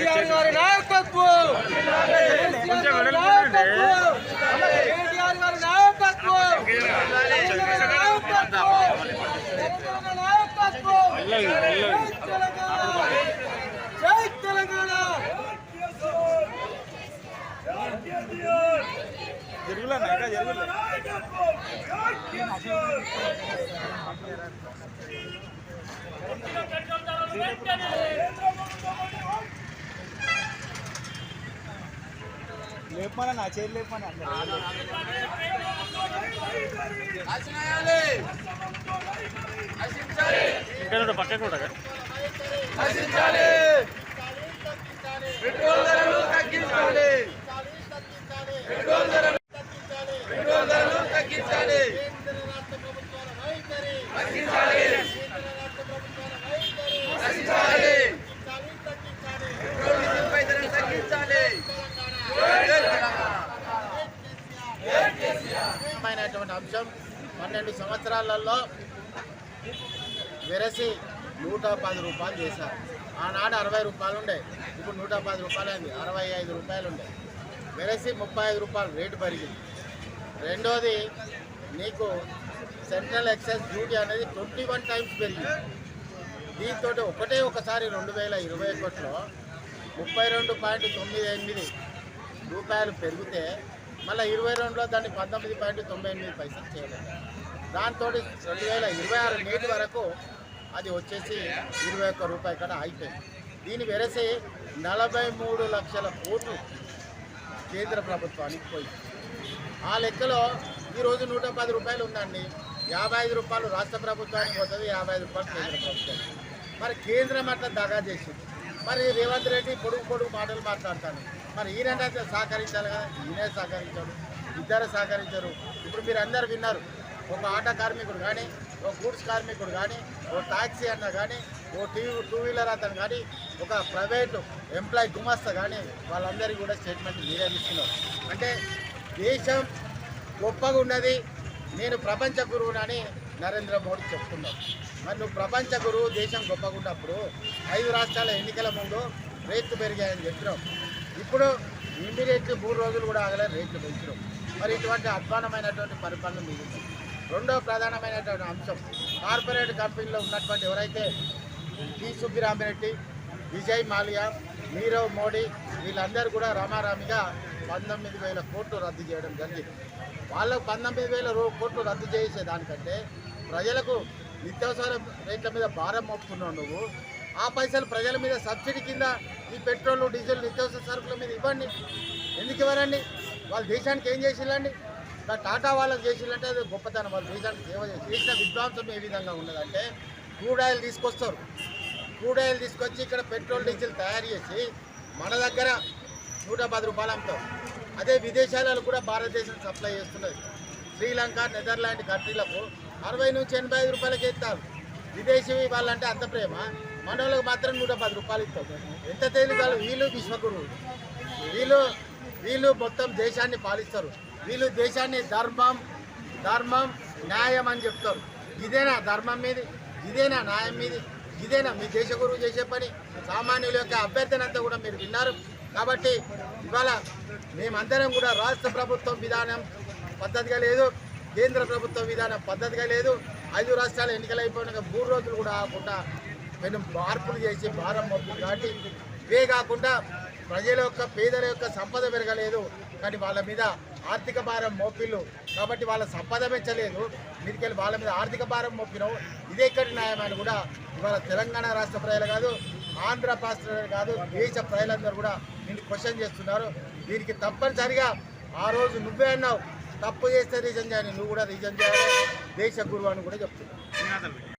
కేసీఆర్ గారి నాయకత్వం, కేసీఆర్ గారి నాయకత్వం, కేటీఆర్ గారి నాయకత్వం, తెలంగాణ నాయకత్వం, జై తెలంగాణ. లేపమని నా చేతి లేపమని అందరూ పక్కన కూడా పెట్రోల్ ధరలు తగ్గించాలి, పెట్రోల్ ధరలు తగ్గించాలి, తగ్గించాలి, తగ్గించాలి, పెట్రోల్ డీజిల్ పై ధరలు తగ్గించాలి. అంశం 12 సంవత్సరాలలో వెరసి 110 రూపాయలు చేశారు. ఆనాడు 60 రూపాయలు ఉండే, ఇప్పుడు 110 రూపాయలు అయింది, 65 రూపాయలు ఉండే. వెరసి 35 రూపాయలు రేటు పెరిగింది. రెండోది, నీకు సెంట్రల్ ఎక్సైజ్ డ్యూటీ అనేది 21 టైమ్స్ పెరిగింది. దీంతో ఒకసారి 2021లో 32.98 రూపాయలు పెరిగితే మళ్ళీ 22లో దాన్ని 19.98 చేయలేదు. దాంతో 2026 నేటి వరకు అది వచ్చేసి 21 రూపాయలు కూడా అయిపోయింది. దీన్ని వెరసి 43 లక్షల కోట్లు కేంద్ర ప్రభుత్వానికి పోయింది. ఆ లెక్కలో ఈరోజు 110 రూపాయలు ఉందండి, 55 రూపాయలు రాష్ట్ర ప్రభుత్వానికి పోతుంది, 55 రూపాయలు కేంద్ర ప్రభుత్వానికి. మరి కేంద్రం అట్లా దగా చేసింది. మరి రేవంత్ రెడ్డి పొడుగు మాటలు మాట్లాడతాను. మరి ఈయనంటే సహకరించాలి కదా, ఈయనే సహకరించాడు, ఇద్దరు సహకరించారు. ఇప్పుడు మీరు అందరు విన్నారు, ఒక ఆటో కార్మికుడు కానీ, ఒక గూడ్స్ కార్మికుడు కానీ, ఓ టాక్సీ అన్న కానీ, ఓ టూ వీలర్ అతను కానీ, ఒక ప్రైవేటు ఎంప్లాయీ గుమస్తా కానీ, వాళ్ళందరికీ కూడా స్టేట్మెంట్ మీరే ఇస్తున్నారు. అంటే దేశం గొప్పగా ఉన్నది, నేను ప్రపంచ గురువునని నరేంద్ర మోడీ చెప్తున్నాడు. మరి నువ్వు ప్రపంచ గురువు, దేశం గొప్పగా ఉన్నప్పుడు 5 రాష్ట్రాల ఎన్నికల ముందు రేట్లు పెరిగాయని చెప్పినాం. ఇప్పుడు ఇమ్మీడియట్లీ 3 రోజులు కూడా ఆగలేదు, రేట్లు పెంచినాం. మరి ఇటువంటి అధ్వానమైనటువంటి పరిపాలన మిగిలింది. రెండో ప్రధానమైనటువంటి అంశం, కార్పొరేట్ కంపెనీలో ఉన్నటువంటి ఎవరైతే టి సుబ్బిరామిరెడ్డి, విజయ్ మాల్యా, నీరవ్ మోడీ వీళ్ళందరూ కూడా రామారామిగా 19,000 కోట్లు రద్దు చేయడం జరిగింది. వాళ్ళకు 19,000 కోట్లు రద్దు చేసేదానికంటే ప్రజలకు నిత్యావసర రేట్ల మీద భారం మోపుతున్నావు నువ్వు. ఆ పైసలు ప్రజల మీద సబ్సిడీ కింద ఈ పెట్రోల్, డీజిల్, నిత్యావసర సరుకుల మీద ఇవ్వండి. ఎందుకు ఇవ్వరండి? వాళ్ళు దేశానికి ఏం చేసిల్లండి? టాటా వాళ్ళకి చేసిల్లంటే అది గొప్పతనం. వాళ్ళు దేశానికి సేవ చేసిన విద్వాంసం ఏ విధంగా ఉన్నదంటే, క్రూడ్ ఆయిల్ తీసుకొస్తారు, క్రూడ్ ఆయిల్ తీసుకొచ్చి ఇక్కడ పెట్రోల్, డీజిల్ తయారు చేసి మన దగ్గర 110 రూపాయలు అమ్ముతారు. అదే విదేశాలలో కూడా భారతదేశం సప్లై చేస్తున్నది. శ్రీలంక, నెదర్లాండ్ కంట్రీలకు 60 నుంచి 85 రూపాయలకి ఇస్తారు. విదేశీ వాళ్ళంటే అంత ప్రేమ, మన వాళ్ళకి మాత్రం 110 రూపాయలు ఇస్తారు. ఎంత తేలికాలు వీళ్ళు విశ్వగురువులు, వీళ్ళు మొత్తం దేశాన్ని పాలిస్తారు. వీళ్ళు దేశాన్ని ధర్మం న్యాయం అని చెప్తారు. ఇదేనా ధర్మం మీది? ఇదేనా న్యాయం మీది? ఇదేనా మీ దేశ గురువు చేసే పని? సామాన్యుల యొక్క అభ్యర్థన అంతా కూడా మీరు విన్నారు. కాబట్టి ఇవాళ మేమందరం కూడా రాష్ట్ర ప్రభుత్వం విధానం పద్ధతిగా లేదు, కేంద్ర ప్రభుత్వం విధానం పద్ధతిగా లేదు. 5 రాష్ట్రాల ఎన్నికలు అయిపోయినాక 3 రోజులు కూడా ఆగకుండా మేము మార్పులు చేసి భారం మోపులు. కాబట్టి ఇవే కాకుండా ప్రజల యొక్క, పేదల యొక్క సంపద పెరగలేదు, కానీ వాళ్ళ మీద ఆర్థిక భారం మోపిళ్ళు. కాబట్టి వాళ్ళ సంపద పెంచలేదు, మీదికెళ్ళి వాళ్ళ మీద ఆర్థిక భారం మోపినావు. ఇదే ఎక్కడి న్యాయమని కూడా ఇవాళ తెలంగాణ రాష్ట్ర ప్రజలు కాదు, ఆంధ్ర రాష్ట్ర కాదు, దేశ ప్రజలందరూ కూడా నిన్ను క్వశ్చన్ చేస్తున్నారు. దీనికి తప్పనిసరిగా ఆ రోజు నువ్వే అన్నావు, తప్పు చేస్తే రీజన్ చేయాలి, నువ్వు కూడా రీజన్ చేయాలి, దేశ గురువు అని కూడా చెప్తున్నావు.